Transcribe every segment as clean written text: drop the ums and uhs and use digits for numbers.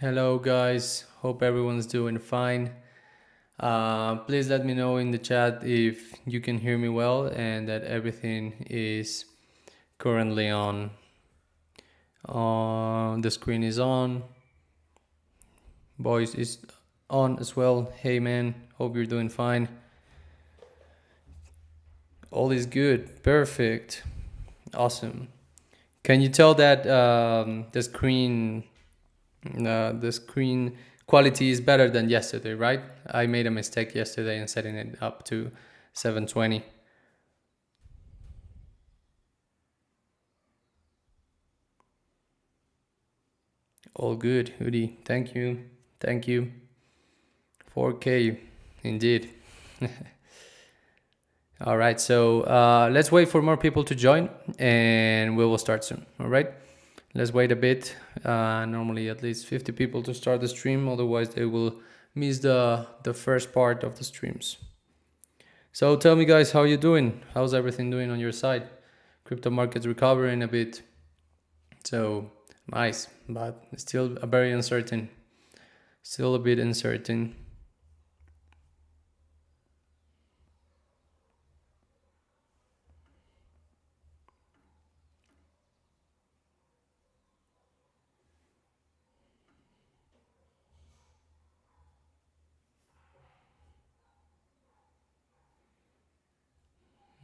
Hello guys, hope everyone's doing fine. Please let me know in the chat if you can hear me well and that everything is currently on. The screen is on, voice is on as well. Hey man, hope you're doing fine. All is good, perfect, awesome. Can you tell that the screen quality is better than yesterday, right? I made a mistake yesterday in setting it up to 720. All good, Hoodie. Thank you. Thank you. 4K, indeed. All right, so let's wait for more people to join and we will start soon. All right, let's wait a bit. Normally at least 50 people to start the stream, otherwise they will miss the first part of the streams. So tell me guys, how you doing? How's everything doing on your side? Crypto markets recovering a bit. So nice, but still very uncertain. Still a bit uncertain.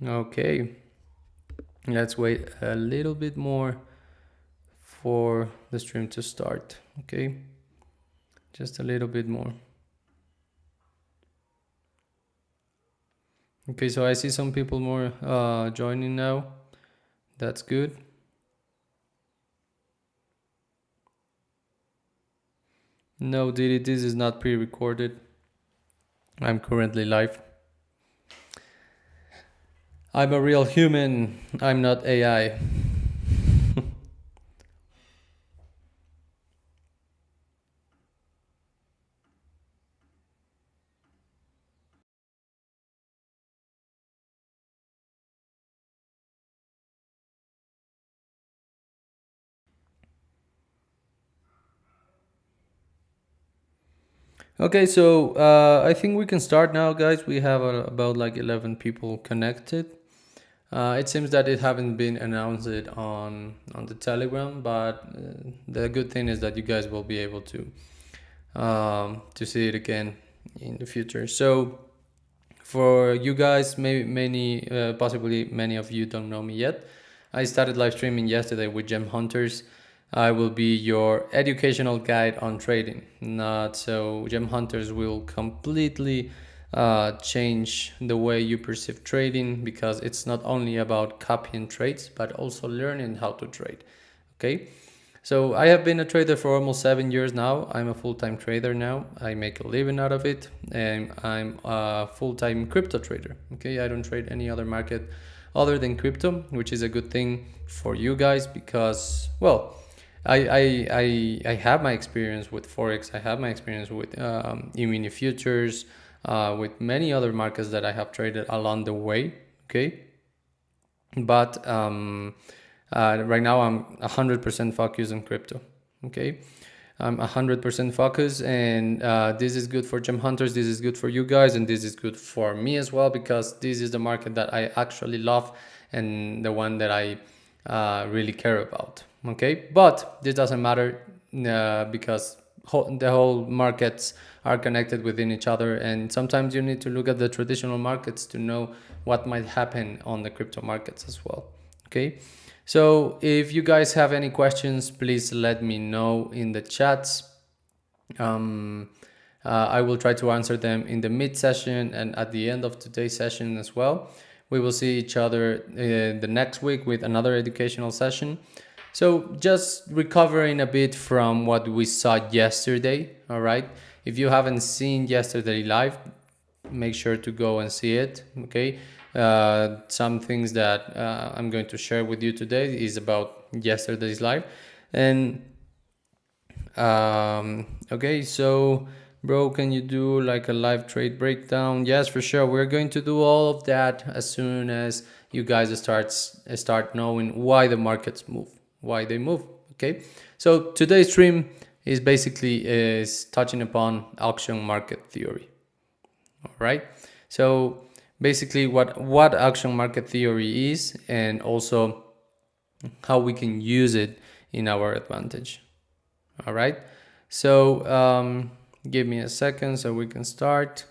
Okay, let's wait a little bit more for the stream to start. Okay, just a little bit more. Okay, so I see some people more joining now. That's good. No, Didi, this is not pre-recorded. I'm currently live. I'm a real human. I'm not AI. Okay, so I think we can start now, guys. We have about like 11 people connected. It seems that it haven't been announced on the Telegram, but the good thing is that you guys will be able to see it again in the future. So for you guys, maybe possibly many of you don't know me yet. I started live streaming yesterday with Gem Hunters. I will be your educational guide on trading. Not so Gem Hunters will completely change the way you perceive trading, because it's not only about copying trades but also learning how to trade. Okay, so I have been a trader for almost 7 years now. I'm a full-time trader now. I make a living out of it, and I'm a full-time crypto trader. Okay, I don't trade any other market other than crypto, which is a good thing for you guys because, well, I have my experience with Forex. I have my experience with E-mini futures, with many other markets that I have traded along the way. Okay, but right now I'm 100% focused on crypto. Okay, I'm 100% focused, and this is good for Gem Hunters. This is good for you guys, and this is good for me as well, because this is the market that I actually love and the one that I really care about. Okay, but this doesn't matter because the whole markets are connected within each other, and sometimes you need to look at the traditional markets to know what might happen on the crypto markets as well. Okay, so if you guys have any questions, please let me know in the chats. I will try to answer them in the mid session and at the end of today's session as well. We will see each other the next week with another educational session. So just recovering a bit from what we saw yesterday. All right, if you haven't seen yesterday live, make sure to go and see it. Okay, some things that I'm going to share with you today is about yesterday's live. And okay, so bro, can you do like a live trade breakdown? Yes, for sure. We're going to do all of that as soon as you guys start knowing why the markets move, why they move. Okay, so today's stream is touching upon auction market theory. All right. So basically what auction market theory is, and also how we can use it in our advantage. All right. So give me a second so we can start.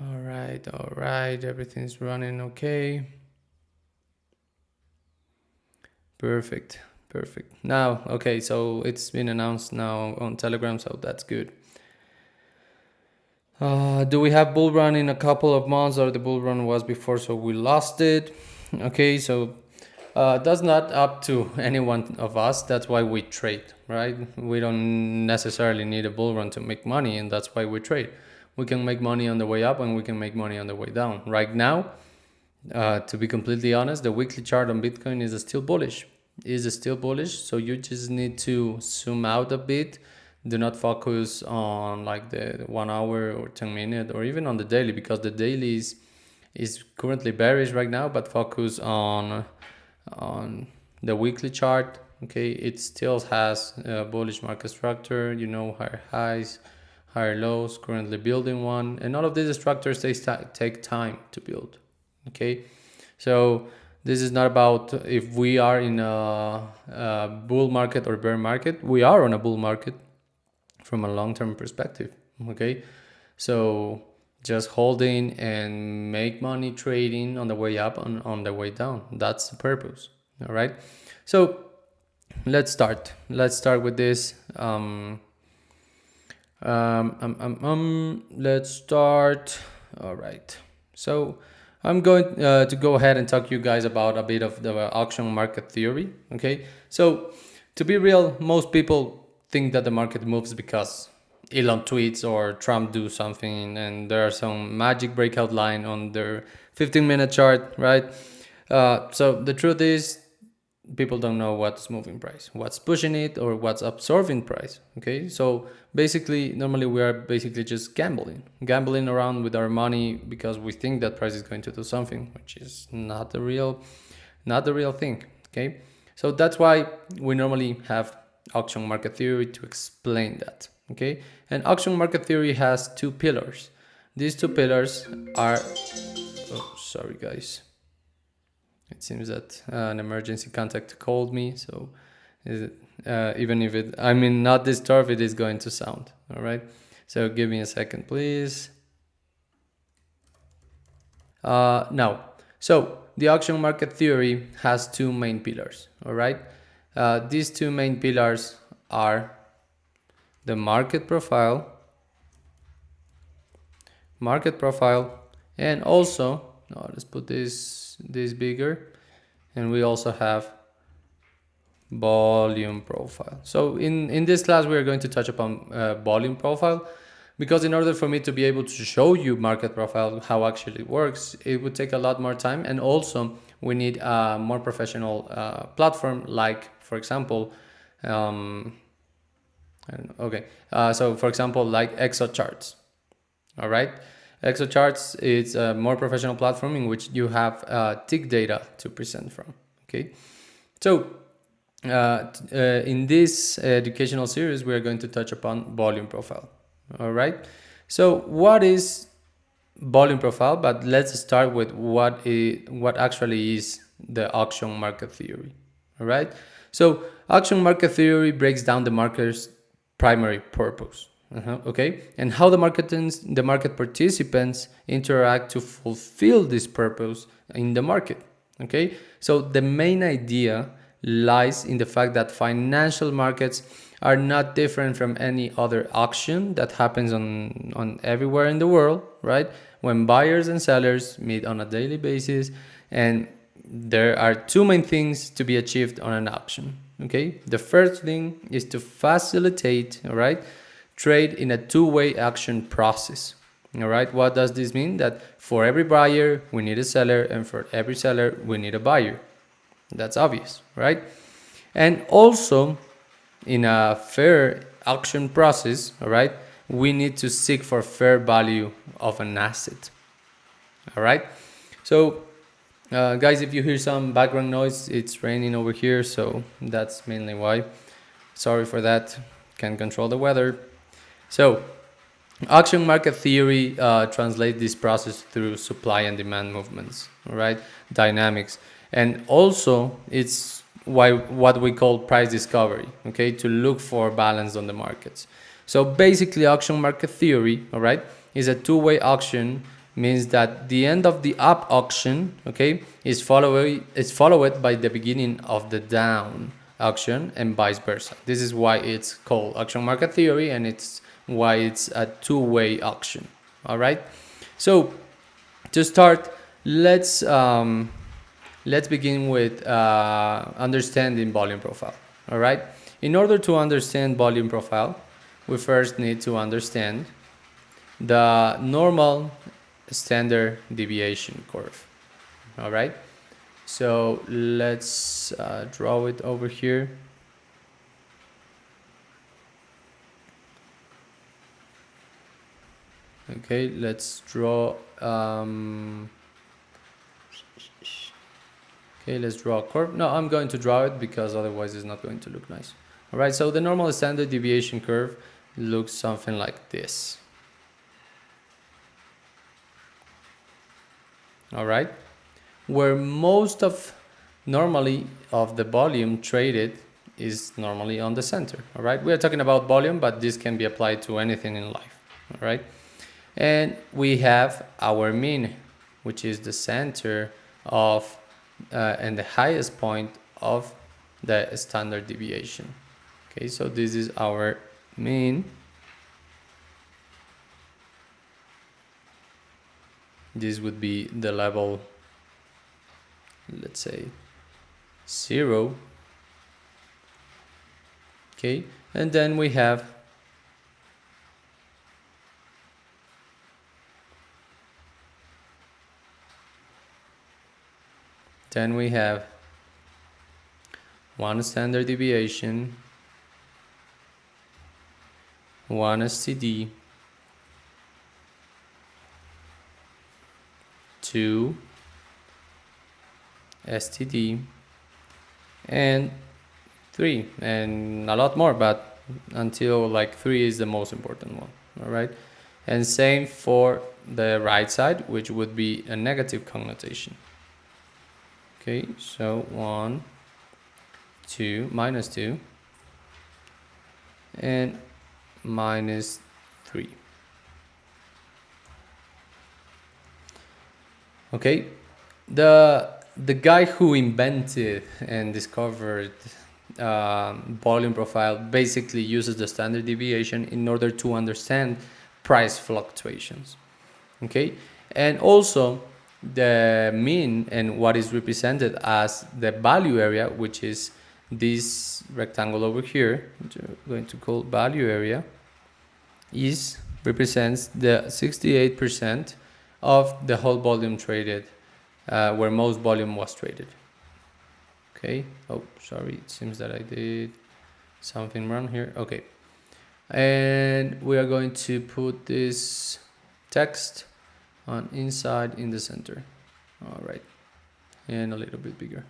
All right, everything's running okay. Perfect. Now, okay, so it's been announced now on Telegram, so that's good. Do we have bull run in a couple of months, or the bull run was before, so we lost it? Okay, so that's not up to any one of us. That's why we trade, right? We don't necessarily need a bull run to make money, and that's why we trade. We can make money on the way up, and we can make money on the way down. Right now, to be completely honest, the weekly chart on Bitcoin is still bullish. So you just need to zoom out a bit. Do not focus on like the 1 hour or 10 minute or even on the daily, because the daily is currently bearish right now, but focus on the weekly chart. Okay, it still has a bullish market structure, higher highs, higher lows, currently building one, and all of these structures take time to build. Okay, so this is not about if we are in a bull market or bear market. We are on a bull market from a long-term perspective. Okay, so just holding and make money trading on the way up and on the way down. That's the purpose. All right, so let's start with this. Let's start. All right, so I'm going to go ahead and talk to you guys about a bit of the auction market theory. Okay, so to be real, most people think that the market moves because Elon tweets or Trump do something, and there are some magic breakout line on their 15-minute chart, right? So the truth is, people don't know what's moving price, what's pushing it, or what's absorbing price. Okay, so basically, normally we are basically just gambling around with our money because we think that price is going to do something, which is not the real thing. Okay, so that's why we normally have auction market theory to explain that. Okay, and auction market theory has two pillars. These two pillars are, oh, sorry guys, it seems that an emergency contact called me, so even if I'm not disturbed, it is going to sound. All right, so give me a second, please. Now, so the auction market theory has two main pillars. All right, these two main pillars are the market profile, and also, let's put this bigger, and we also have volume profile. So in this class, we are going to touch upon volume profile, because in order for me to be able to show you market profile, how actually it works, it would take a lot more time, and also we need a more professional platform, like, for example, so for example, like ExoCharts. All right, ExoCharts is a more professional platform in which you have tick data to present from. Okay, so in this educational series, we are going to touch upon volume profile. All right, so what is volume profile? But let's start with what actually is the auction market theory. All right, so auction market theory breaks down the market's primary purpose. Okay, and how the market participants interact to fulfill this purpose in the market. Okay, so the main idea lies in the fact that financial markets are not different from any other auction that happens on everywhere in the world, right? When buyers and sellers meet on a daily basis, and there are two main things to be achieved on an auction. Okay, the first thing is to facilitate, all right, trade in a two-way action process. All right, what does this mean? That for every buyer we need a seller, and for every seller we need a buyer. That's obvious, right? And also, in a fair auction process, all right, we need to seek for fair value of an asset. All right, so Guys, if you hear some background noise, it's raining over here, so that's mainly why. Sorry for that. Can't control the weather. So, auction market theory translates this process through supply and demand movements, right? Dynamics, and also it's why what we call price discovery, okay, to look for balance on the markets. So basically, auction market theory, all right, is a two-way auction. Means that the end of the up auction, okay, is followed by the beginning of the down auction, and vice versa. This is why it's called auction market theory, and it's why it's a two-way auction. All right. So to start, let's begin with understanding volume profile. All right. In order to understand volume profile, we first need to understand the normal standard deviation curve. All right. So let's draw it over here. Okay, let's draw. Okay, let's draw a curve. No, I'm going to draw it because otherwise it's not going to look nice. All right, so the normal standard deviation curve looks something like this. All right, where most of normally of the volume traded is normally on the center. All right, we are talking about volume, but this can be applied to anything in life. All right, and we have our mean, which is the center of and the highest point of the standard deviation. Okay, so this is our mean. This would be the level, let's say 0. Okay, and then we have one standard deviation, one STD, 2 STD, and 3, and a lot more, but until like 3 is the most important one. All right, and same for the right side, which would be a negative connotation. Okay, so 1, 2, minus 2, and minus 3. Okay, the guy who invented and discovered volume profile basically uses the standard deviation in order to understand price fluctuations. Okay, and also the mean and what is represented as the value area, which is this rectangle over here, which we're going to call value area, represents the 68% of the whole volume traded, where most volume was traded. Okay, oh sorry, it seems that I did something wrong here. Okay, and we are going to put this text on inside in the center. All right, and a little bit bigger.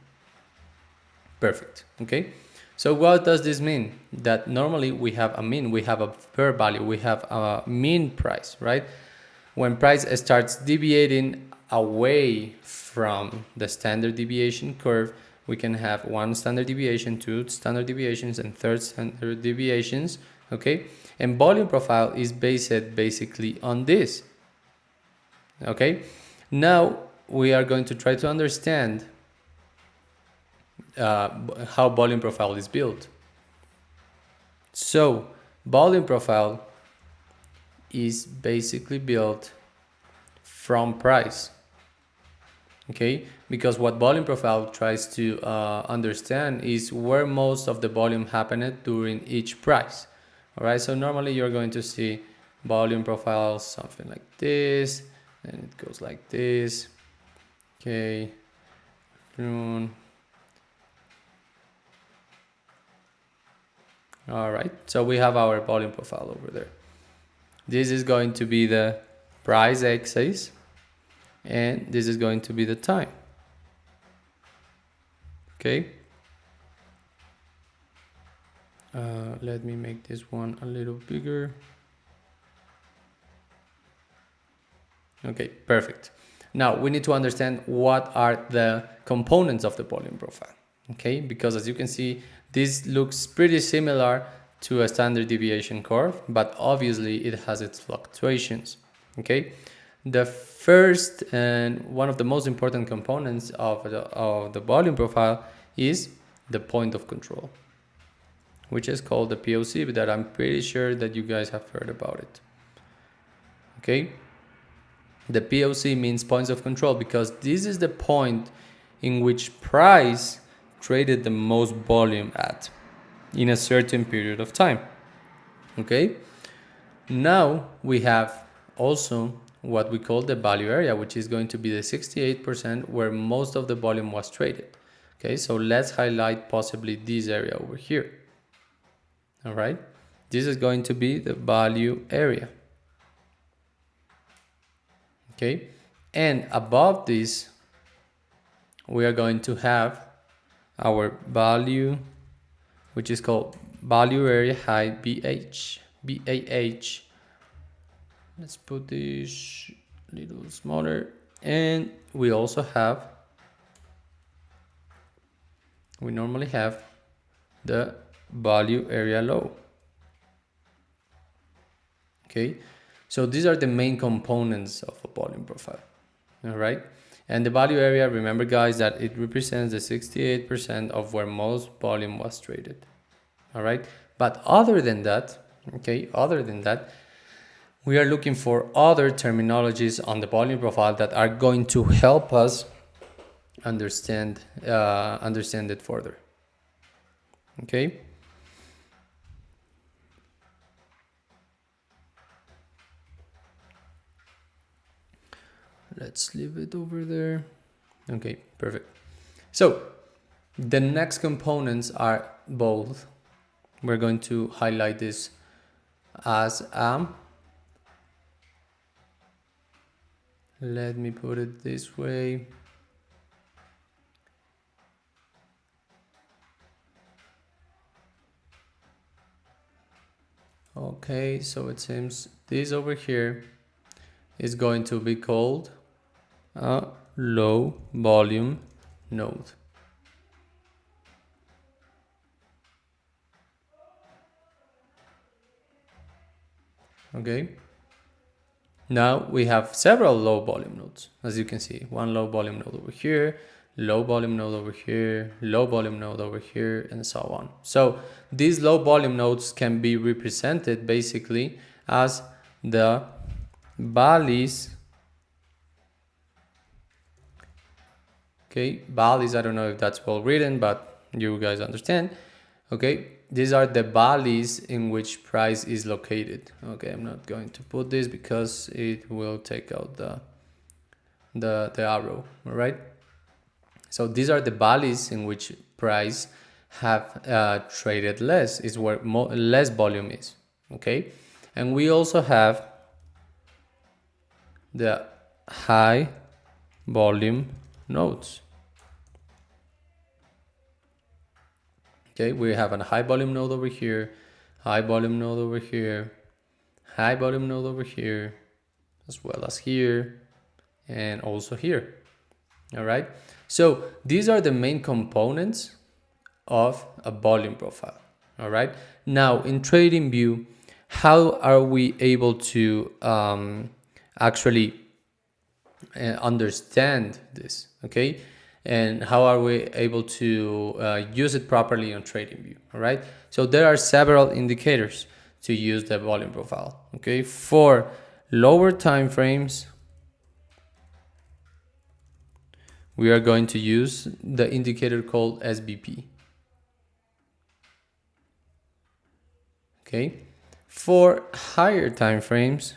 Perfect. Okay, so what does this mean? That normally we have a mean, we have a fair value, we have a mean price, right? When price starts deviating away from the standard deviation curve, we can have one standard deviation, two standard deviations, and third standard deviations. Okay, and volume profile is based basically on this. Okay, now we are going to try to understand how volume profile is built. So volume profile is basically built from price. Okay, because what volume profile tries to understand is where most of the volume happened during each price. All right, so normally you're going to see volume profile something like this, and it goes like this. Okay, all right, so we have our volume profile over there. This is going to be the price axis, and this is going to be the time. Okay. Let me make this one a little bigger. Okay, perfect. Now we need to understand what are the components of the volume profile. Okay, because as you can see, this looks pretty similar to a standard deviation curve, but obviously it has its fluctuations. Okay, the first and one of the most important components of the volume profile is the point of control, which is called the POC, but that I'm pretty sure that you guys have heard about it. Okay, the POC means points of control because this is the point in which price traded the most volume at in a certain period of time. Okay, now we have also what we call the value area, which is going to be the 68% where most of the volume was traded. Okay, so let's highlight possibly this area over here. All right, this is going to be the value area. Okay, and above this we are going to have our value, which is called value area high BAH. Let's put this a little smaller. And we also have, we normally have the value area low. Okay, so these are the main components of a volume profile. All right, and the value area, remember guys, that it represents the 68% of where most volume was traded. All right, but other than that, okay, other than that, we are looking for other terminologies on the volume profile that are going to help us understand it further. Okay. Let's leave it over there. Okay, perfect. So the next components are both. We're going to highlight this as let me put it this way. Okay, so it seems this over here is going to be called a low volume node. Okay, now we have several low volume nodes, as you can see. One low volume node over here, low volume node over here, low volume node over here, and so on. So these low volume nodes can be represented basically as the valleys. Okay, valleys, I don't know if that's well written, but you guys understand. Okay, these are the valleys in which price is located. Okay, I'm not going to put this because it will take out the arrow. All right, so these are the valleys in which price have traded less, is where less volume is. Okay, and we also have the high volume nodes. Okay, we have a high volume node over here, high volume node over here, high volume node over here, as well as here, and also here. All right, so these are the main components of a volume profile. All right, now in TradingView, how are we able to actually understand this? Okay, and how are we able to use it properly on TradingView? All right, so there are several indicators to use the volume profile. Okay, for lower time frames, we are going to use the indicator called SBP. Okay, for higher time frames,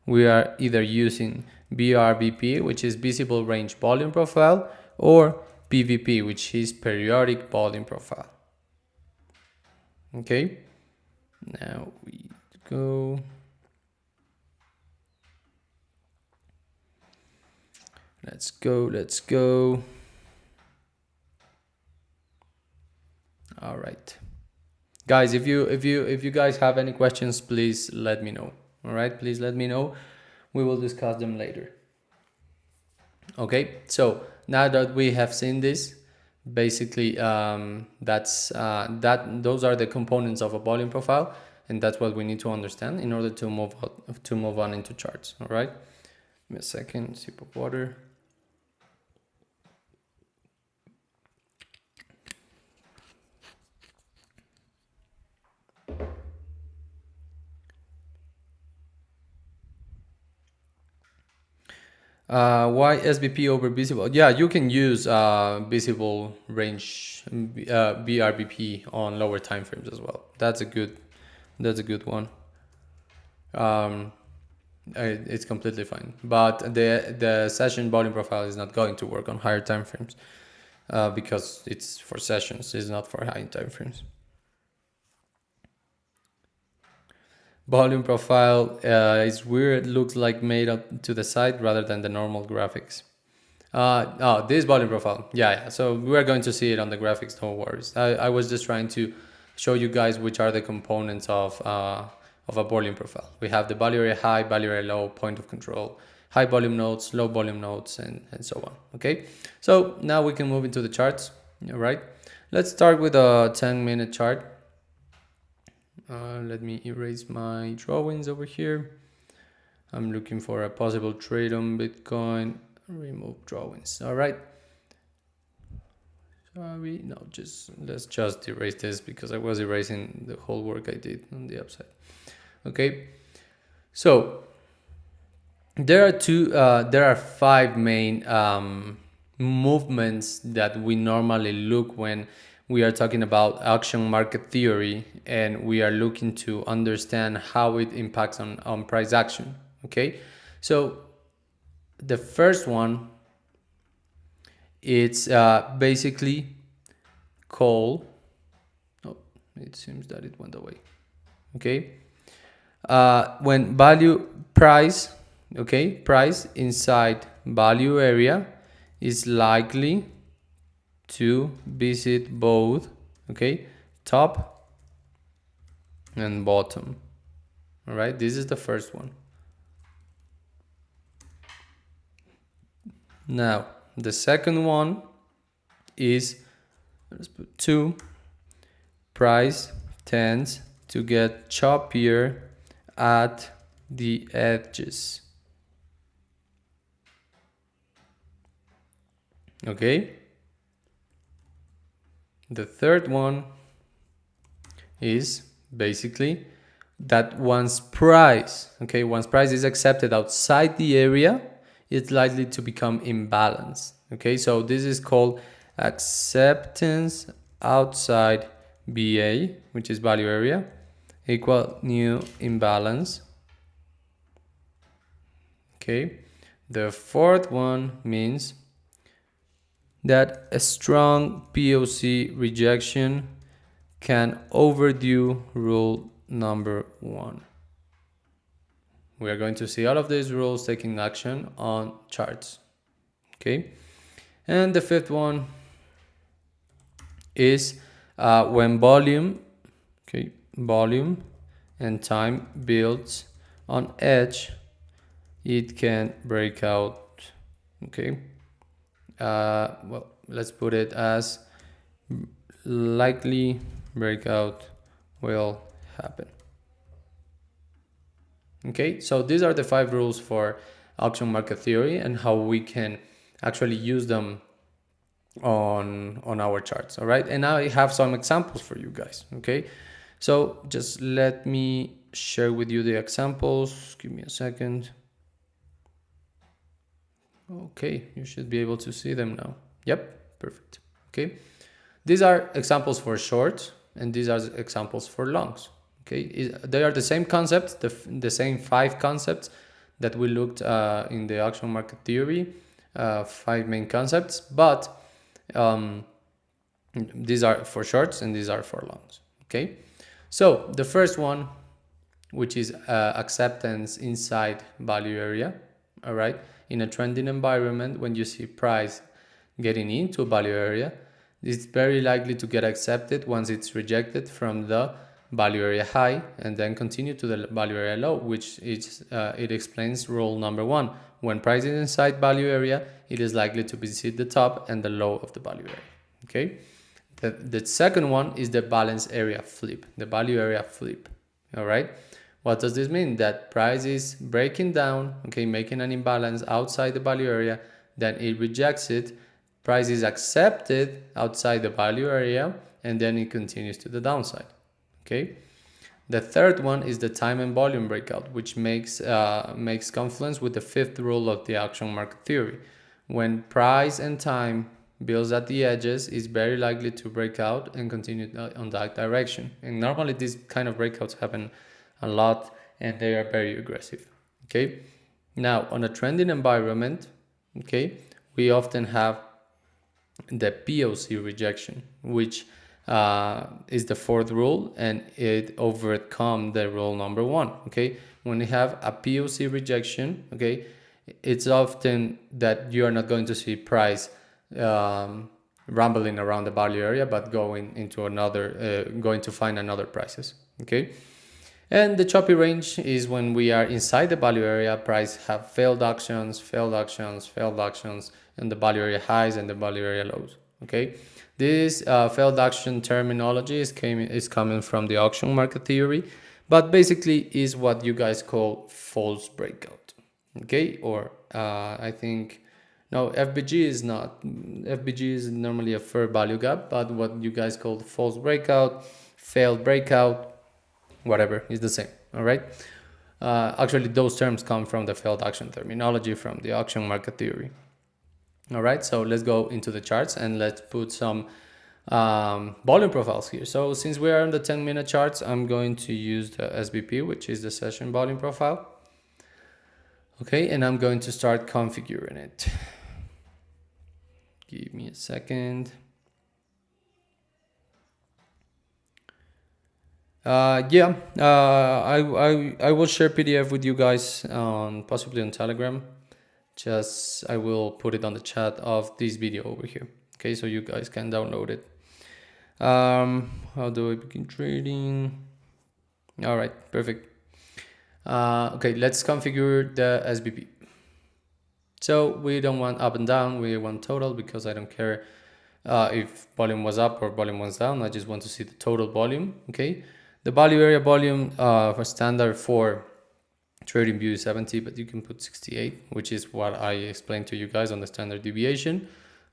we are either using BRVP, which is visible range volume profile, or PVP, which is periodic volume profile. Okay, now we go. Let's go. All right, guys, if you guys have any questions, please let me know. All right, please let me know. We will discuss them later. Okay, so now that we have seen this, basically those are the components of a volume profile, and that's what we need to understand in order to move on into charts. All right, give me a second, sip of water. Why SBP over visible? Yeah, you can use visible range BRBP on lower time frames as well. That's a good one. It's completely fine, but the session volume profile is not going to work on higher time frames because it's for sessions, it's not for high time frames. Volume profile is weird. It looks like made up to the side rather than the normal graphics. This volume profile. Yeah. So we are going to see it on the graphics. No worries. I was just trying to show you guys which are the components of a volume profile. We have the value area high, value area low, point of control, high volume nodes, low volume nodes, and so on. Okay. So now we can move into the charts. All right. Let's start with a 10-minute chart. Let me erase my drawings over here. I'm looking for a possible trade on Bitcoin. Remove drawings. All right. Sorry, no, let's just erase this because I was erasing the whole work I did on the upside. Okay. So there are 5 main movements that we normally look when we are talking about auction market theory, and we are looking to understand how it impacts on price action. Okay, so the first one, it's basically called, oh, it seems that it went away. Okay, when price inside value area is likely to visit both, okay, top and bottom. All right, this is the first one. Now the second one is, let's put 2, price tends to get choppier at the edges. Okay. The third one is basically that once price is accepted outside the area, it's likely to become imbalanced. Okay, so this is called acceptance outside BA, which is value area, equal new imbalance. Okay, the fourth one means that a strong POC rejection can overdo rule number 1. We are going to see all of these rules taking action on charts. Okay, and the fifth one is when volume and time builds on edge, it can break out. Okay. Well, let's put it as likely breakout will happen. Okay, so these are the 5 rules for auction market theory and how we can actually use them on our charts. All right, and now I have some examples for you guys. Okay, so just let me share with you the examples. Give me a second. Okay, you should be able to see them now. Yep, perfect. Okay, these are examples for shorts and these are examples for longs. Okay, they are the same concepts, the same 5 concepts that we looked in the auction market theory, 5 main concepts, but these are for shorts and these are for longs. Okay, so the first one, which is acceptance inside value area. All right, in a trending environment, when you see price getting into a value area, It's very likely to get accepted once it's rejected from the value area high and then continue to the value area low, which is it explains rule number 1. When price is inside value area, it is likely to visit the top and the low of the value area. Okay. The second one is the balance area flip, the value area flip. All right. What does this mean? That price is breaking down, okay, making an imbalance outside the value area, then it rejects it. Price is accepted outside the value area, and then it continues to the downside. Okay. The third one is the time and volume breakout, which makes confluence with the fifth rule of the action market theory. When price and time builds at the edges, is very likely to break out and continue on that direction. And normally these kind of breakouts happen a lot and they are very aggressive. Okay. Now on a trending environment, okay, we often have the POC rejection, which is the fourth rule, and it overcome the rule number 1. Okay, when you have a POC rejection, okay, it's often that you are not going to see price rambling around the value area, but going into another, going to find another prices. Okay. And the choppy range is when we are inside the value area, price have failed actions, and the value area highs and the value area lows. Okay, this failed action terminology is coming from the auction market theory, but basically is what you guys call false breakout. Okay, or I think no, FBG is not. FBG is normally a fair value gap, but what you guys call false breakout, failed breakout, whatever is the same. All right. Actually, those terms come from the failed action terminology from the auction market theory. All right. So let's go into the charts and let's put some volume profiles here. So since we are on the 10-minute charts, I'm going to use the SVP, which is the session volume profile. Okay. And I'm going to start configuring it. Give me a second. I will share PDF with you guys possibly on Telegram. I will put it on the chat of this video over here. Okay, so you guys can download it. How do I begin trading? All right, perfect. Okay, let's configure the SBP. So we don't want up and down, we want total, because I don't care if volume was up or volume was down. I just want to see the total volume. Okay, the value area volume for standard for trading view is 70, but you can put 68, which is what I explained to you guys on the standard deviation.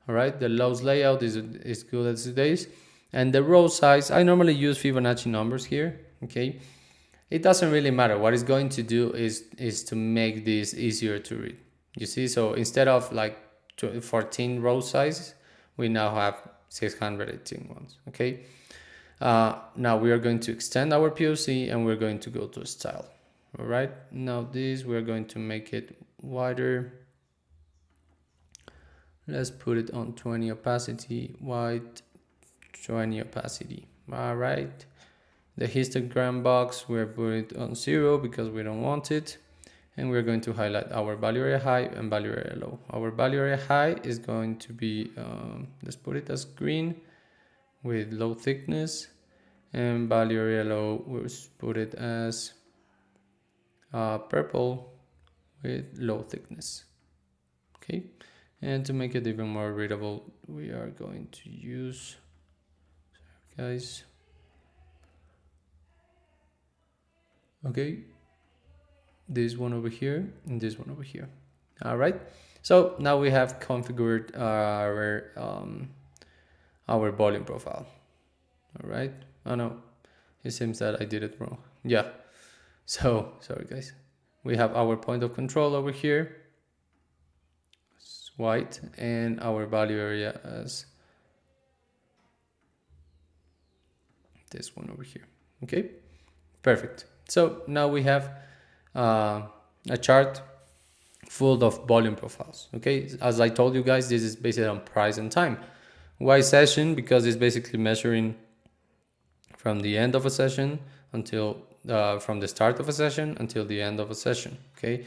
All right, the lows layout is good as today's, and the row size, I normally use Fibonacci numbers here. Okay, it doesn't really matter. What it's going to do is to make this easier to read. You see, so instead of like 14 row sizes, we now have 618 ones. Okay, now we are going to extend our POC and we're going to go to style. All right, now this we're going to make it wider. Let's put it on 20 opacity, white, 20 opacity. All right, the histogram box we're putting it on 0 because we don't want it. And we're going to highlight our value area high and value area low. Our value area high is going to be, let's put it as green with low thickness, and value area low, we'll put it as purple with low thickness. Okay, and to make it even more readable, we are going to use, sorry guys. Okay, this one over here and this one over here. All right, so now we have configured our volume profile. All right, oh no, it seems that I did it wrong. Yeah, so sorry guys, we have our point of control over here, it's white, and our value area as this one over here. Okay, perfect. So now we have a chart full of volume profiles. Okay, as I told you guys, this is based on price and time. Why session? Because it's basically measuring from the end of a session until from the start of a session until the end of a session. Okay,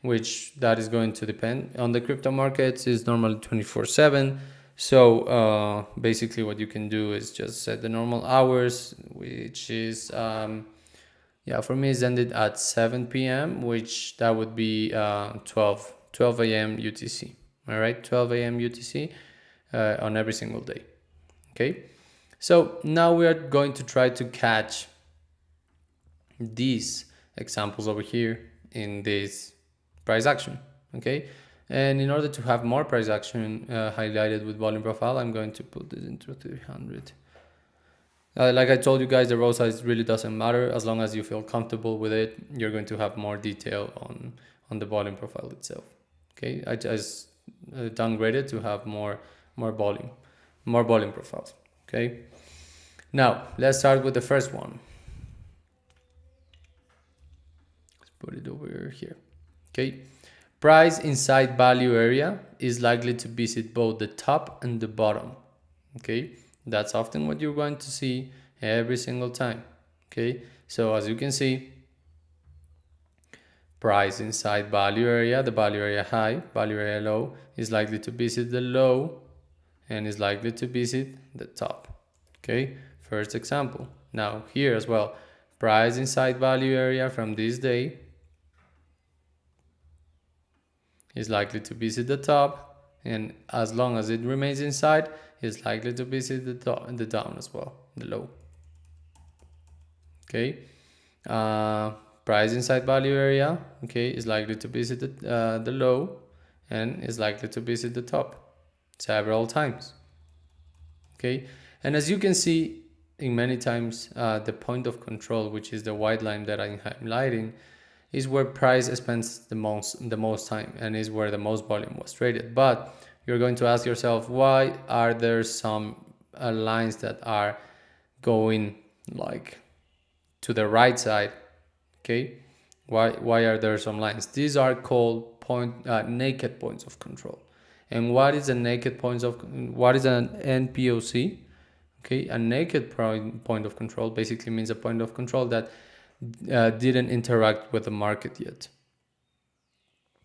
which that is going to depend on the crypto markets. Is normally 24/7. So basically what you can do is just set the normal hours, which is yeah, for me it's ended at 7 p.m., which that would be 12 a.m. UTC. All right, 12 a.m. UTC on every single day. Okay, so now we are going to try to catch these examples over here in this price action. Okay, and in order to have more price action highlighted with volume profile, I'm going to put this into 300. Like I told you guys, the row size really doesn't matter. As long as you feel comfortable with it, you're going to have more detail on the volume profile itself. Okay, I just downgraded to have more volume profiles. Okay, now let's start with the first one. Let's put it over here. Okay, price inside value area is likely to visit both the top and the bottom. Okay, that's often what you're going to see every single time. Okay, so as you can see, price inside value area, the value area high, value area low, is likely to visit the low and is likely to visit the top. Okay, first example. Now here as well, price inside value area from this day is likely to visit the top, and as long as it remains inside, is likely to visit the down as well, the low. Okay, price inside value area, okay, is likely to visit the low and is likely to visit the top several times. Okay, and as you can see in many times, the point of control, which is the white line that I'm highlighting, is where price spends the most time and is where the most volume was traded. But you're going to ask yourself, why are there some lines that are going like to the right side? Okay, why are there some lines? These are called naked points of control. And what is an NPOC? Okay, a naked point of control basically means a point of control that didn't interact with the market yet.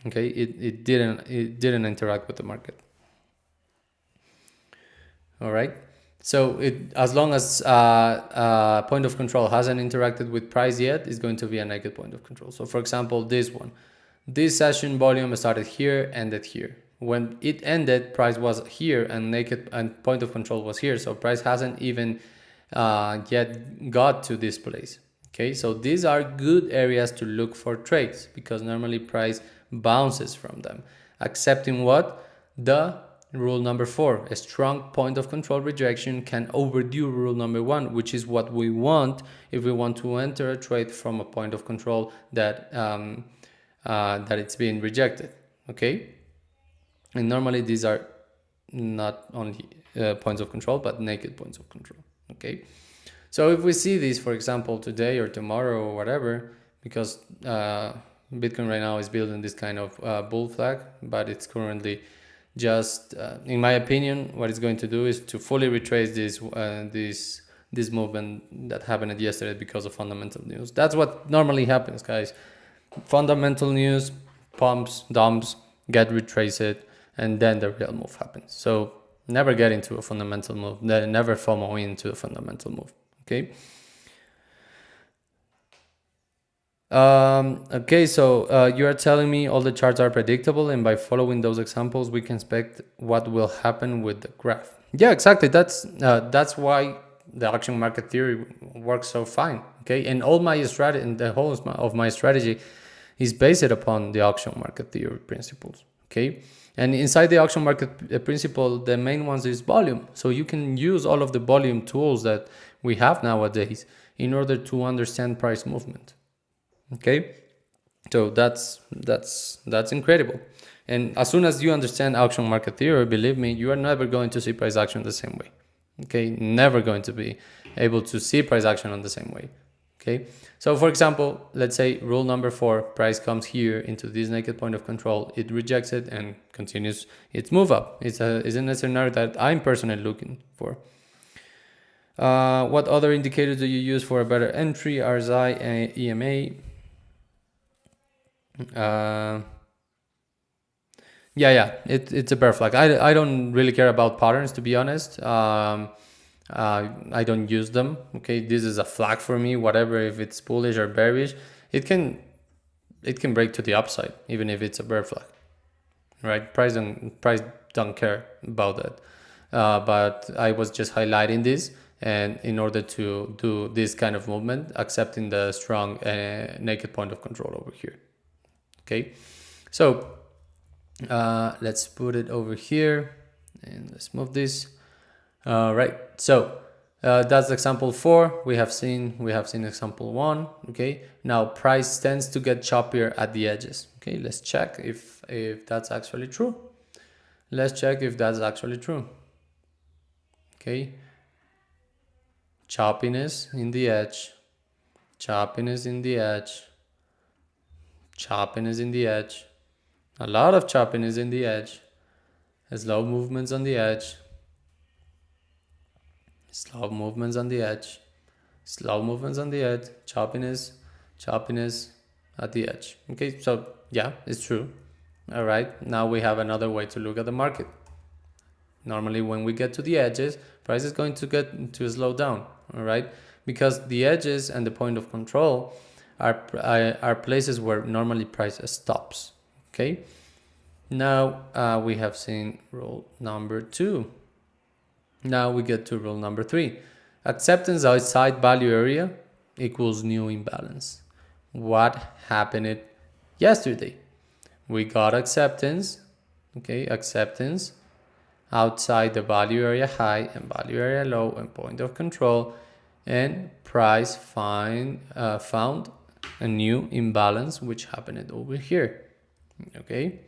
Okay, it didn't interact with the market. All right, so as long as point of control hasn't interacted with price yet, it's going to be a naked point of control. So for example, this session volume started here, ended here. When it ended, price was here and naked and point of control was here. So price hasn't even yet got to this place. Okay, so these are good areas to look for trades because normally price bounces from them, accepting what? The rule number 4, a strong point of control rejection can overdo rule number 1, which is what we want if we want to enter a trade from a point of control that it's being rejected. Okay, and normally these are not only points of control but naked points of control. Okay, so if we see these, for example, today or tomorrow or whatever, because Bitcoin right now is building this kind of bull flag, but it's currently just, in my opinion, what it's going to do is to fully retrace this movement that happened yesterday because of fundamental news. That's what normally happens, guys. Fundamental news, pumps, dumps, get retraced, and then the real move happens. So never get into a fundamental move. Never FOMO into a fundamental move. Okay. Okay, so you are telling me all the charts are predictable, and by following those examples, we can expect what will happen with the graph. Yeah, exactly. That's why the auction market theory works so fine. Okay, and all my strategy and the whole of my strategy is based upon the auction market theory principles. Okay, and inside the auction market principle, the main ones is volume. So you can use all of the volume tools that we have nowadays in order to understand price movement. Okay, so that's incredible. And as soon as you understand auction market theory, believe me, you are never going to see price action the same way. Okay, never going to be able to see price action on the same way. Okay, so for example, let's say rule number 4, price comes here into this naked point of control, it rejects it and continues its move up. It's a scenario that I'm personally looking for. What other indicators do you use for a better entry? RSI and EMA. Yeah, it's a bear flag. I don't really care about patterns, to be honest. I don't use them. Okay, this is a flag for me. Whatever, if it's bullish or bearish, it can break to the upside, even if it's a bear flag, right? Price don't care about that. But I was just highlighting this, and in order to do this kind of movement, accepting the strong naked point of control over here. Okay, so let's put it over here, and let's move this. Right. So that's example 4. We have seen example 1. Okay. Now price tends to get choppier at the edges. Okay. Let's check if that's actually true. Okay. Choppiness in the edge. A lot of choppiness in the edge. Slow movements on the edge. Choppiness at the edge. Okay, so yeah, it's true. All right, now we have another way to look at the market. Normally when we get to the edges, price is going to slow down, all right? Because the edges and the point of control are places where normally price stops, okay? Now we have seen rule number 2. Now we get to rule number 3. Acceptance outside value area equals new imbalance. What happened yesterday? We got acceptance, okay, acceptance outside the value area high and value area low and point of control, and price found a new imbalance, which happened over here. Okay,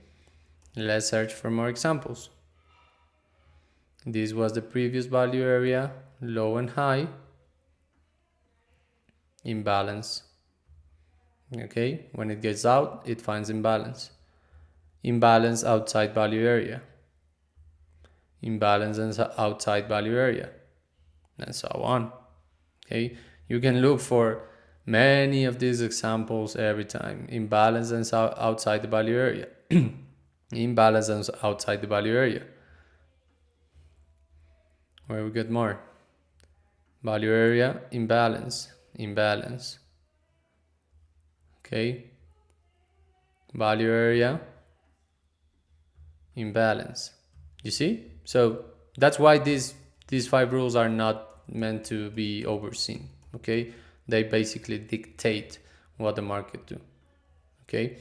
let's search for more examples. This was the previous value area, low and high, imbalance. Okay, when it gets out, it finds imbalance. Imbalance outside value area. Imbalance outside value area, and so on. Okay, you can look for many of these examples every time. Imbalance outside the value area. Imbalance outside the value area. Where we get more. Value area, imbalance. Okay. Value area, imbalance. You see? So that's why these 5 rules are not meant to be overseen. Okay, they basically dictate what the market do. Okay,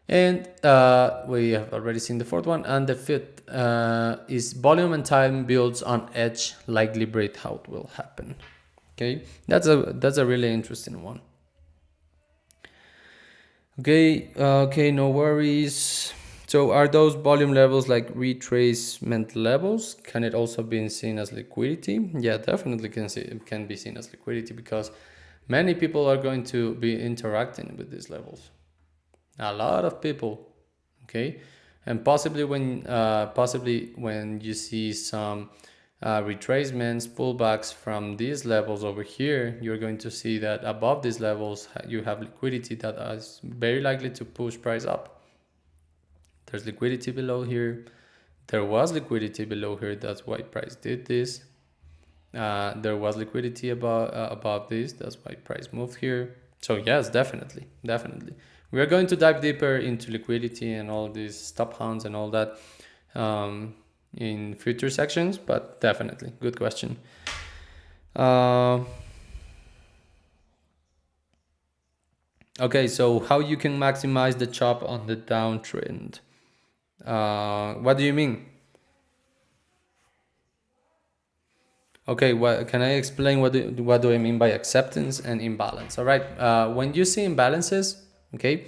and we have already seen the 4th one, and the 5th is volume and time builds on edge likely breakout will happen. Okay, that's a really interesting one. Okay, no worries. So are those volume levels like retracement levels? Can it also be seen as liquidity? Yeah, definitely can be seen as liquidity, because many people are going to be interacting with these levels. A lot of people, okay? And possibly when you see some retracements, pullbacks from these levels over here, you're going to see that above these levels you have liquidity that is very likely to push price up. There's liquidity below here. There was liquidity below here. That's why price did this. There was liquidity above this. That's why price moved here. So yes, definitely. We are going to dive deeper into liquidity and all these stop hounds and all that in future sections, but definitely good question. Okay, so how you can maximize the chop on the downtrend? What do you mean? Okay, can I explain what do I mean by acceptance and imbalance? All right, when you see imbalances, okay,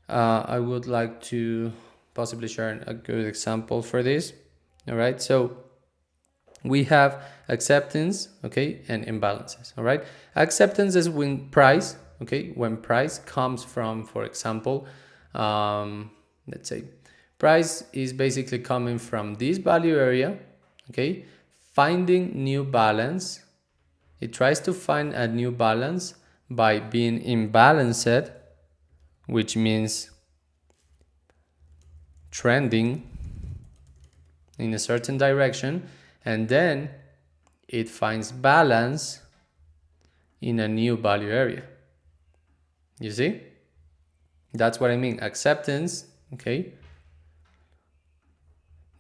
I would like to possibly share a good example for this. All right, so we have acceptance, okay, and imbalances. All right, acceptance is when price comes from, for example, let's say price is basically coming from this value area, okay, finding new balance. It tries to find a new balance by being imbalanced, which means trending in a certain direction, and then it finds balance in a new value area. You see? That's what I mean. Acceptance, okay?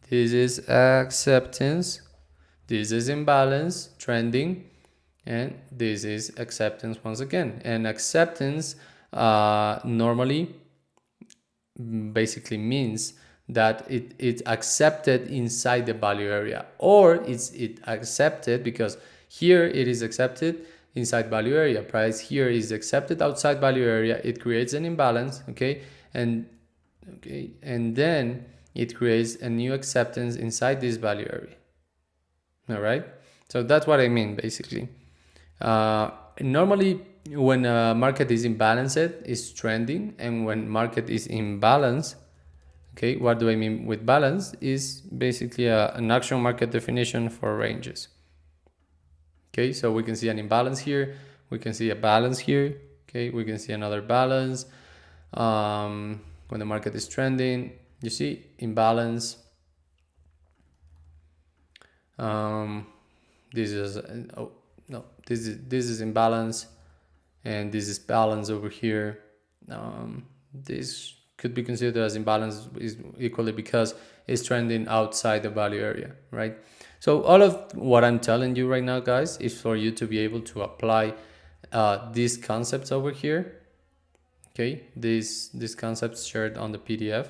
This is acceptance. This is imbalance, trending, and this is acceptance once again. And acceptance normally basically means that it's accepted inside the value area, or it accepted because here it is accepted inside value area. Price here is accepted outside value area. It creates an imbalance, okay, and then it creates a new acceptance inside this value area. All right, so that's what I mean basically. Normally when a market is imbalanced, it's trending, and when market is in balance, okay, what do I mean with balance is basically an action market definition for ranges. Okay, so we can see an imbalance here, we can see a balance here, okay, we can see another balance. When the market is trending, you see imbalance. This is this is imbalance, and this is balance over here. This could be considered as imbalance is equally because it's trending outside the value area, right? So all of what I'm telling you right now, guys, is for you to be able to apply these concepts over here. Okay, these concepts shared on the PDF,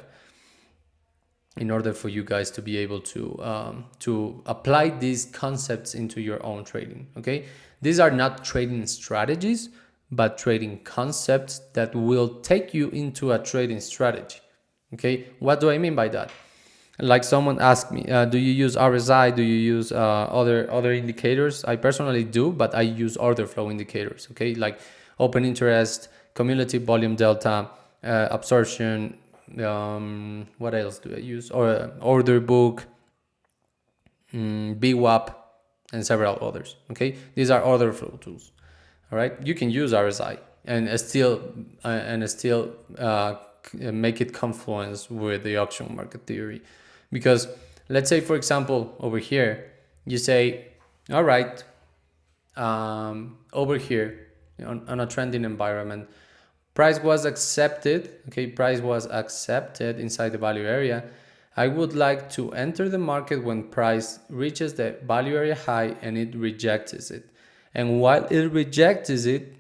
in order for you guys to be able to apply these concepts into your own trading. Okay, these are not trading strategies, but trading concepts that will take you into a trading strategy. Okay, what do I mean by that? Like someone asked me, do you use RSI? Do you use other indicators? I personally do, but I use order flow indicators. Okay, like open interest, cumulative volume delta, absorption. What else do I use? Or order book, BWAP, and several others. Okay, these are order flow tools. All right, you can use RSI and still make it confluence with the auction market theory, because let's say, for example, over here you say, all right, over here on a trending environment, price was accepted. Okay, price was accepted inside the value area. I would like to enter the market when price reaches the value area high and it rejects it. And while it rejects it,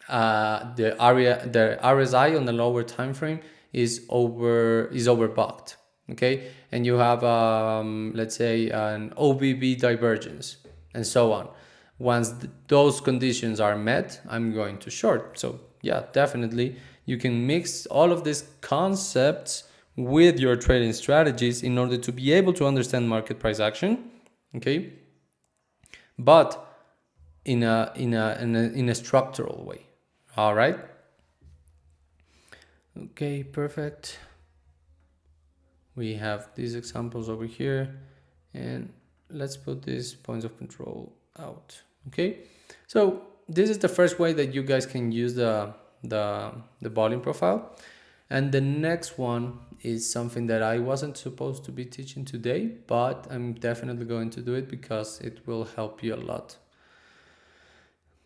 the RSI on the lower time frame is overbought. Okay, and you have let's say an OBB divergence and so on. Once those conditions are met, I'm going to short. So yeah, definitely you can mix all of these concepts with your trading strategies in order to be able to understand market price action. Okay, but in a structural way. All right. Okay, perfect. We have these examples over here, and let's put these points of control out. Okay, so this is the first way that you guys can use the volume profile, and the next one is something that I wasn't supposed to be teaching today, but I'm definitely going to do it because it will help you a lot.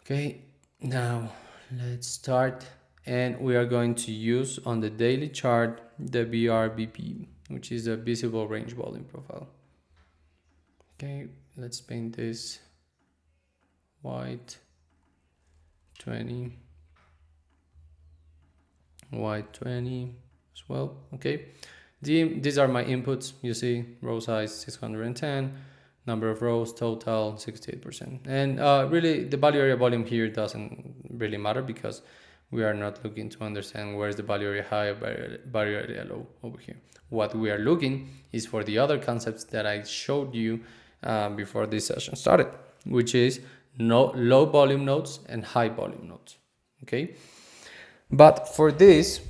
Okay, now let's start, and we are going to use on the daily chart the VRVP, which is a visible range volume profile. Okay, let's paint this white 20, white 20 as well. Okay, these are my inputs. You see, row size 610, number of rows total 68%, and really the value area volume here doesn't really matter because we are not looking to understand where's the value area high, value area low over here. What we are looking is for the other concepts that I showed you before this session started, which is low volume nodes and high volume nodes. Okay, but for this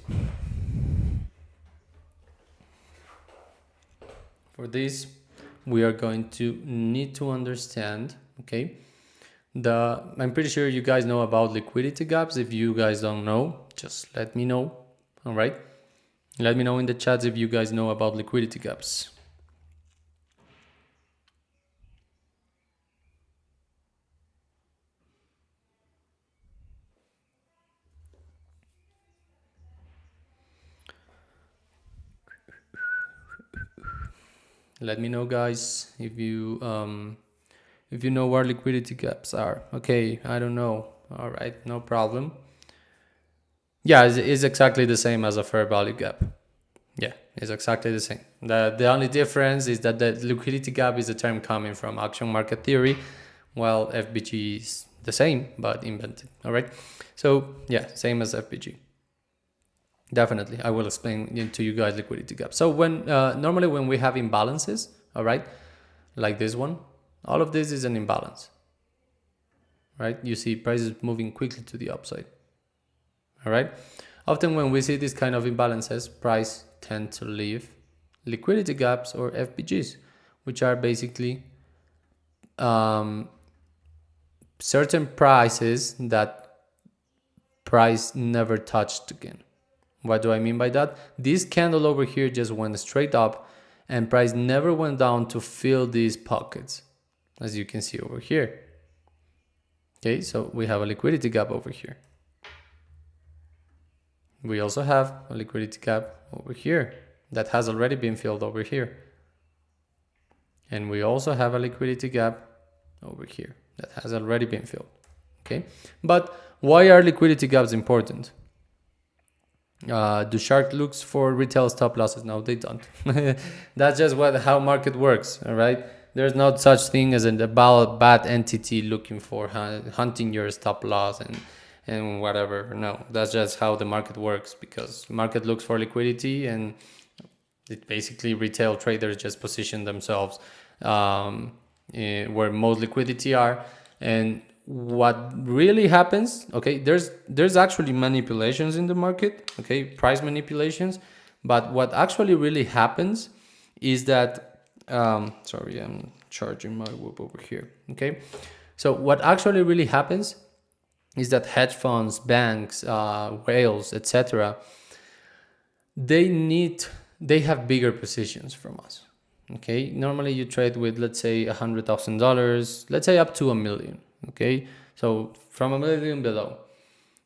we are going to need to understand, okay, I'm pretty sure you guys know about liquidity gaps. If you guys don't know, just let me know. All right, Let me know in the chats if you guys know about liquidity gaps. Let me know, guys, if you know where liquidity gaps are. Okay, I don't know. All right, no problem. Yeah, it's exactly the same as a fair value gap. Yeah, it's exactly the same. The only difference is that the liquidity gap is a term coming from action market theory, while FBG is the same but invented. All right, so yeah, same as FBG. Definitely, I will explain to you guys liquidity gap. So when normally when we have imbalances, all right, like this one, all of this is an imbalance, right? You see prices moving quickly to the upside, all right. Often when we see these kind of imbalances, price tend to leave liquidity gaps or FBGs, which are basically certain prices that price never touched again. What do I mean by that? This candle over here just went straight up and price never went down to fill these pockets, as you can see over here. Okay, so we have a liquidity gap over here. We also have a liquidity gap over here that has already been filled over here. And we also have a liquidity gap over here that has already been filled. Okay, but why are liquidity gaps important? Do shark looks for retail stop losses? No, they don't. That's just how market works. All right, there's not such thing as a bad entity looking for hunting your stop loss and whatever. No, that's just how the market works, because market looks for liquidity, and it basically retail traders just position themselves where most liquidity are. And what really happens, okay, there's actually manipulations in the market, okay, price manipulations, but what actually really happens is that sorry, I'm charging my whoop over here. Okay, so what actually really happens is that hedge funds, banks, whales, etc., they have bigger positions from us. Okay, normally you trade with, let's say, $100,000, let's say up to $1 million. Okay, so from $1 million below,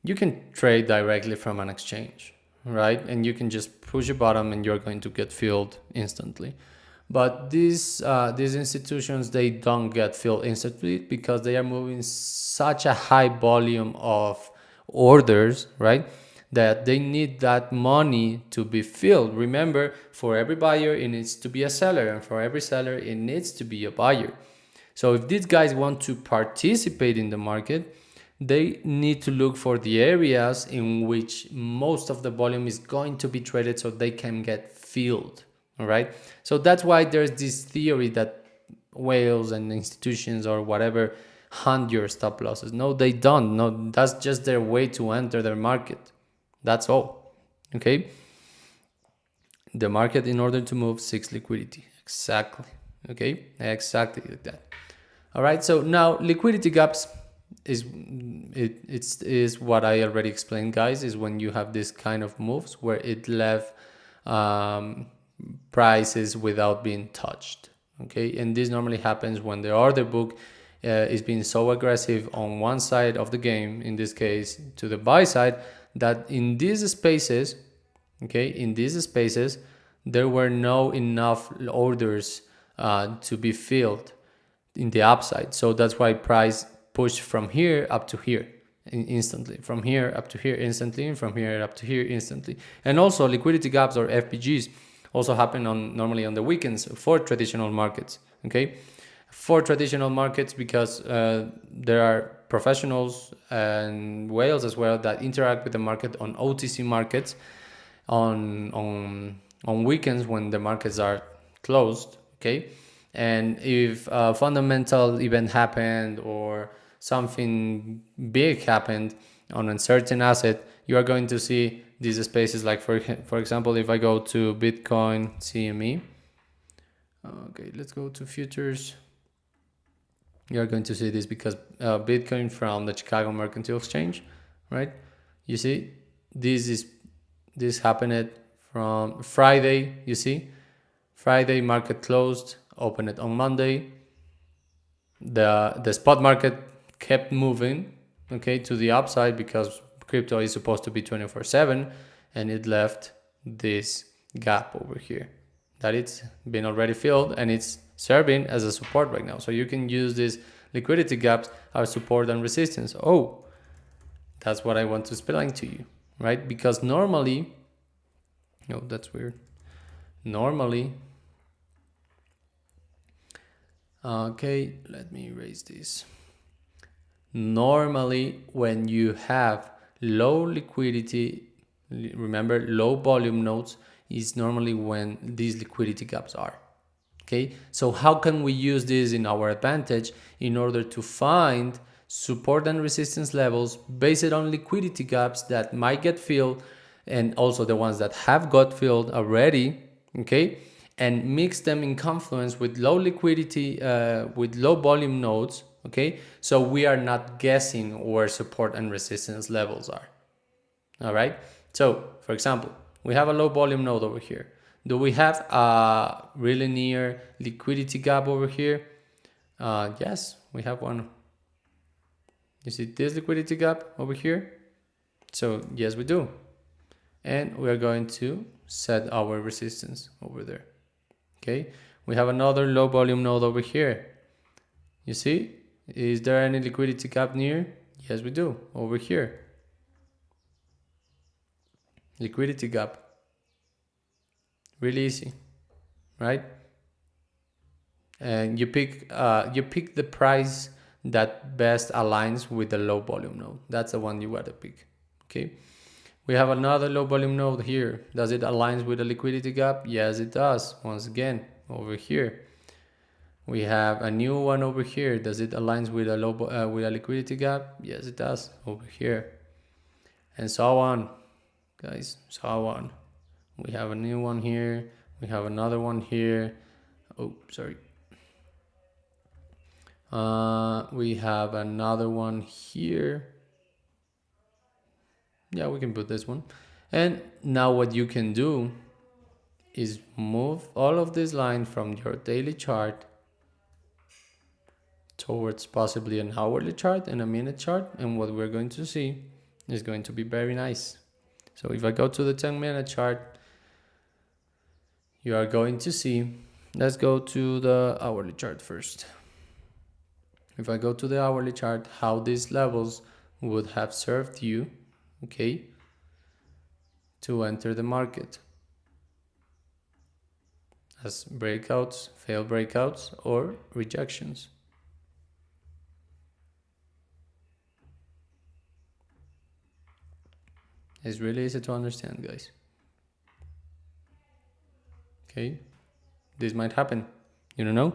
you can trade directly from an exchange, right? And you can just push a button and you're going to get filled instantly. But these institutions, they don't get filled instantly because they are moving such a high volume of orders, right? That they need that money to be filled. Remember, for every buyer, it needs to be a seller, and for every seller, it needs to be a buyer. So if these guys want to participate in the market, they need to look for the areas in which most of the volume is going to be traded so they can get filled. All right. So that's why there's this theory that whales and institutions or whatever hunt your stop losses. No, they don't. No, that's just their way to enter their market. That's all. Okay. The market, in order to move, seeks liquidity. Exactly. Okay. Exactly like that. All right. So now liquidity gaps is what I already explained, guys. Is when you have this kind of moves where it left prices without being touched. Okay, and this normally happens when the order book is being so aggressive on one side of the game, in this case to the buy side, that in these spaces, okay, in these spaces there were no enough orders to be filled in the upside. So that's why price pushed from here up to here instantly, from here up to here instantly, and from here up to here instantly. And also liquidity gaps or FPGs also happen normally on the weekends for traditional markets. Okay, for traditional markets, because there are professionals and whales as well that interact with the market on OTC markets on weekends when the markets are closed. Okay, and if a fundamental event happened or something big happened on a certain asset, you are going to see these spaces. Like for example, if I go to Bitcoin CME, okay, let's go to futures. You're going to see this because Bitcoin from the Chicago Mercantile Exchange, right? You see, this happened from Friday. You see, Friday market closed, opened it on Monday. The spot market kept moving, okay, to the upside because crypto is supposed to be 24/7, and it left this gap over here that it's been already filled, and it's serving as a support right now. So you can use these liquidity gaps as support and resistance. Oh, that's what I want to explain to you, right? Because normally, oh, that's weird. Normally, okay, let me erase this. Normally, when you have low liquidity, remember low volume nodes is normally when these liquidity gaps are. Okay, so how can we use this in our advantage in order to find support and resistance levels based on liquidity gaps that might get filled, and also the ones that have got filled already, okay, and mix them in confluence with low liquidity, with low volume nodes, okay, so we are not guessing where support and resistance levels are. All right, so for example, we have a low volume node over here. Do we have a really near liquidity gap over here? Yes, we have one. You see this liquidity gap over here? So yes, we do. And we are going to set our resistance over there. Okay, we have another low volume node over here. You see, is there any liquidity gap near? Yes, we do, over here. Liquidity gap. Really easy, right? And you pick the price that best aligns with the low volume node. That's the one you gotta pick. Okay, we have another low volume node here. Does it align with the liquidity gap? Yes, it does. Once again, over here we have a new one over here. Does it align with a with a liquidity gap? Yes, it does, over here, and so on, guys. So on. We have a new one here. We have another one here. Oh, sorry. We have another one here. Yeah, we can put this one. And now what you can do is move all of this line from your daily chart towards possibly an hourly chart and a minute chart. And what we're going to see is going to be very nice. So if I go to the 10-minute chart, you are going to see, let's go to the hourly chart first. If I go to the hourly chart, how these levels would have served you, okay, to enter the market as breakouts, failed breakouts, or rejections. It's really easy to understand, guys. Okay, this might happen, you don't know,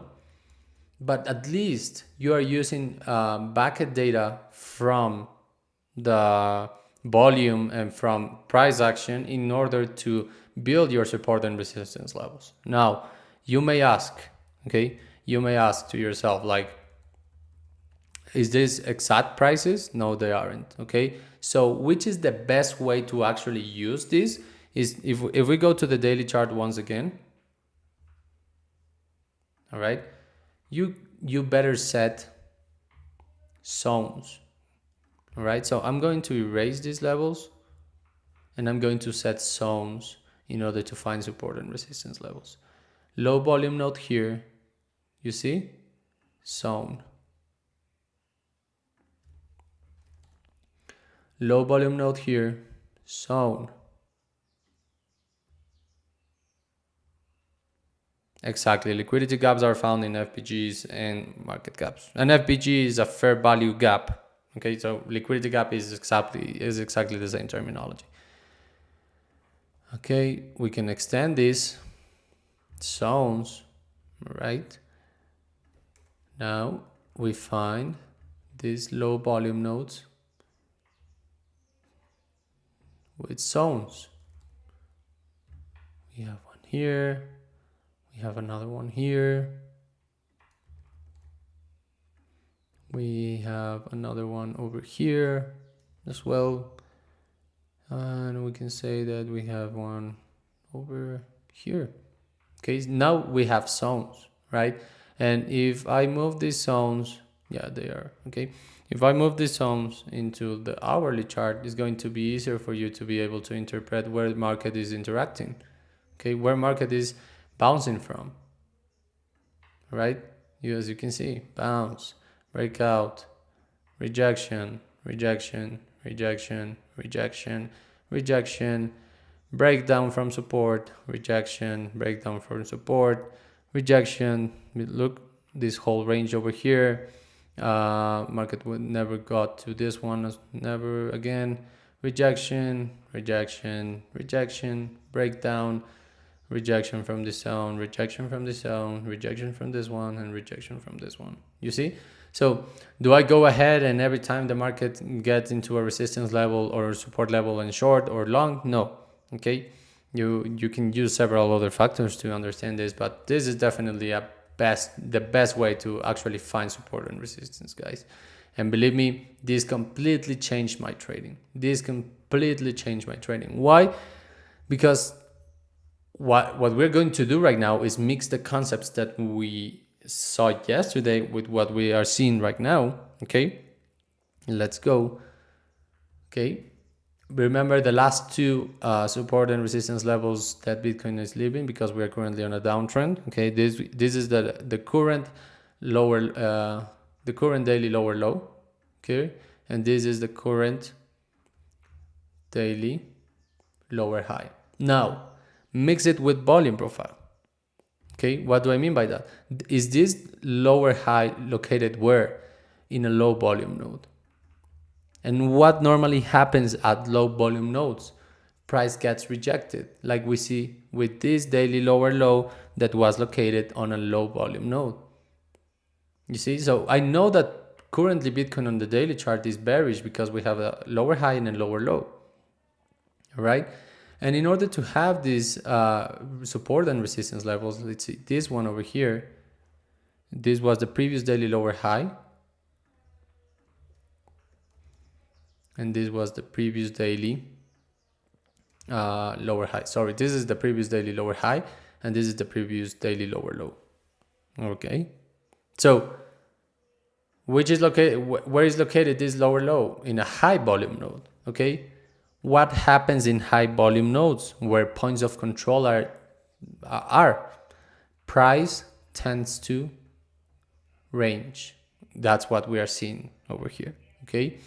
but at least you are using backend data from the volume and from price action in order to build your support and resistance levels. Now, you may ask, okay, you may ask to yourself, like, is this exact prices? No, they aren't, okay? So which is the best way to actually use this is if we go to the daily chart once again, all right, you better set zones. All right, so I'm going to erase these levels and I'm going to set zones in order to find support and resistance levels. Low volume node here, you see, zone. Low volume node here, zone. Exactly, liquidity gaps are found in FPGs and market gaps. An FPG is a fair value gap. Okay, so liquidity gap is exactly the same terminology. Okay, we can extend these zones, right? Now we find these low volume nodes with zones. We have one here, we have another one here, we have another one over here as well, and we can say that we have one over here. Okay, now we have zones, right? And if I move these zones, yeah, they are, okay. If I move these zones into the hourly chart, it's going to be easier for you to be able to interpret where the market is interacting, okay, where market is bouncing from, right? As you can see, bounce, breakout, rejection, rejection, rejection, rejection, rejection, breakdown from support, rejection, breakdown from support, rejection. Look, this whole range over here. Market would never got to this one, never again. Rejection, rejection, rejection, breakdown, rejection from this zone, rejection from this zone, rejection from this one, and rejection from this one. You see? So do I go ahead and every time the market gets into a resistance level or support level and short or long? No. Okay. You can use several other factors to understand this, but this is definitely the best way to actually find support and resistance, guys. And believe me, this completely changed my trading. Why? Because what we're going to do right now is mix the concepts that we saw yesterday with what we are seeing right now. Okay, let's go. Okay, remember the last two support and resistance levels that Bitcoin is leaving, because we are currently on a downtrend. Okay, this is the current lower the current daily lower low. Okay, and this is the current daily lower high. Now mix it with volume profile. Okay, what do I mean by that? Is this lower high located where? In a low volume node. And what normally happens at low volume nodes? Price gets rejected, like we see with this daily lower low that was located on a low volume node. You see, so I know that currently Bitcoin on the daily chart is bearish because we have a lower high and a lower low. All right. And in order to have these support and resistance levels, let's see, this one over here, this was the previous daily lower high. And this was the previous daily lower high. Sorry, this is the previous daily lower high, and this is the previous daily lower low. Okay. So, where is located this lower low? In a high volume node. Okay. What happens in high volume nodes where points of control are? Price tends to range. That's what we are seeing over here. Okay.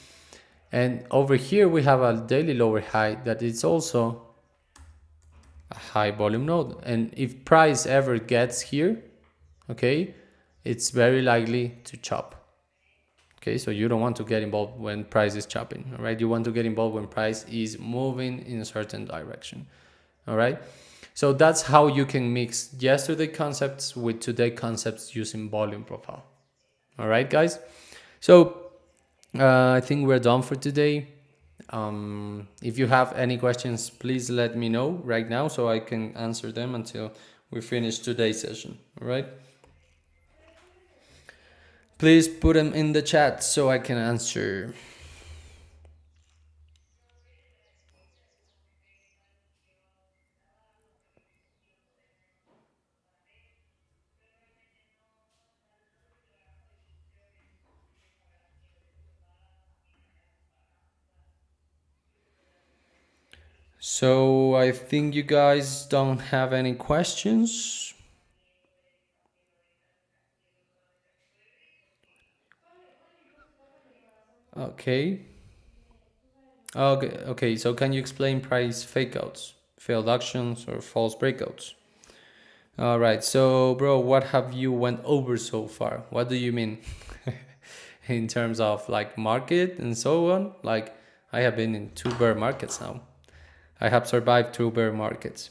And over here we have a daily lower high that is also a high volume node. And if price ever gets here, okay, it's very likely to chop. Okay, so you don't want to get involved when price is chopping, all right? You want to get involved when price is moving in a certain direction, all right? So that's how you can mix yesterday concepts with today concepts using volume profile, all right, guys? So I think we're done for today. If you have any questions, please let me know right now so I can answer them until we finish today's session, all right? Please put them in the chat so I can answer. So I think you guys don't have any questions. Okay. Okay. So can you explain price fakeouts, failed actions, or false breakouts? All right. So, bro, what have you went over so far? What do you mean? In terms of like market and so on? Like I have been in 2 bear markets now. I have survived 2 bear markets.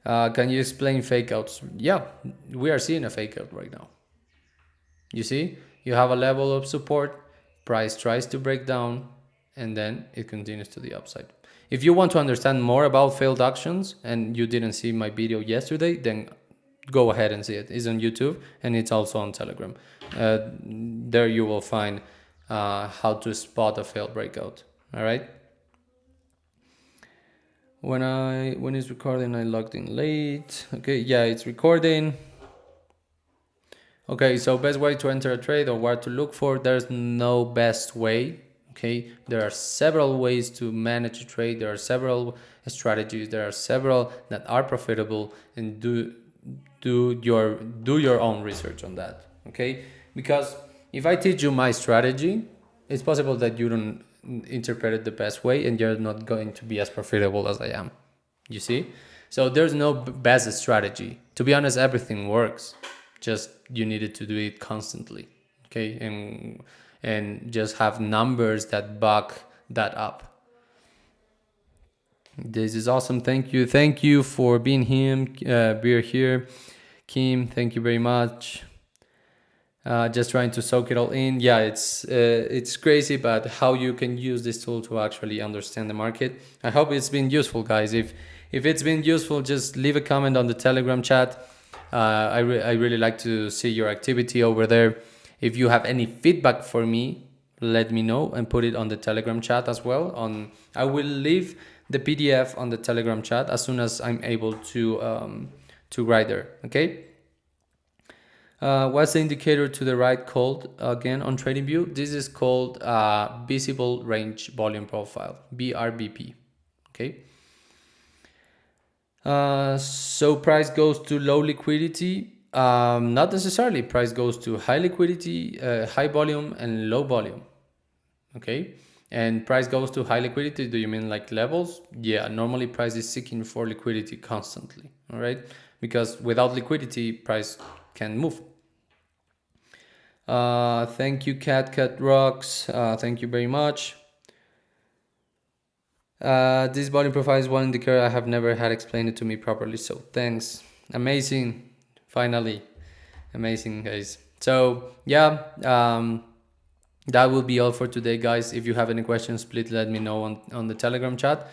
Can you explain fakeouts? Yeah, we are seeing a fakeout right now. You see, you have a level of support, price tries to break down, and then it continues to the upside. If you want to understand more about failed actions and you didn't see my video yesterday, then go ahead and see it. It's on YouTube and it's also on Telegram. There you will find how to spot a failed breakout. All right. When it's recording, I logged in late. Okay, yeah, it's recording. Okay, so best way to enter a trade or what to look for, there's no best way. Okay, there are several ways to manage a trade. There are several strategies. There are several that are profitable, and do your own research on that. Okay, because if I teach you my strategy, it's possible that you don't interpret it the best way, and you're not going to be as profitable as I am. You see, so there's no best strategy. To be honest, everything works, just you needed to do it constantly. Okay, and just have numbers that back that up. This is awesome. Thank you for being here. Kim, thank you very much. Just trying to soak it all in. Yeah, it's crazy, but how you can use this tool to actually understand the market. I hope it's been useful, guys. If it's been useful, just leave a comment on the Telegram chat. I really like to see your activity over there. If you have any feedback for me, let me know and put it on the Telegram chat as well. I will leave the PDF on the Telegram chat as soon as I'm able to write there. Okay. What's the indicator to the right called again on TradingView? This is called Visible Range Volume Profile, BRBP. Okay. So price goes to low liquidity. Not necessarily. Price goes to high liquidity, high volume, and low volume. Okay. And price goes to high liquidity. Do you mean like levels? Yeah. Normally, price is seeking for liquidity constantly. All right. Because without liquidity, price can move. Thank you, Cat Rocks. Thank you very much. This volume profile is one indicator I have never had explained it to me properly, so thanks. Amazing. Finally. Amazing, guys. So yeah, that will be all for today, guys. If you have any questions, please let me know on the Telegram chat.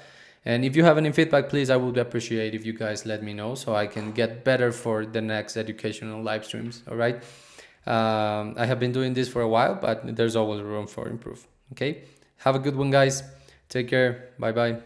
And if you have any feedback, please, I would appreciate if you guys let me know so I can get better for the next educational live streams. All right. I have been doing this for a while, but there's always room for improve. Okay. Have a good one, guys. Take care. Bye bye.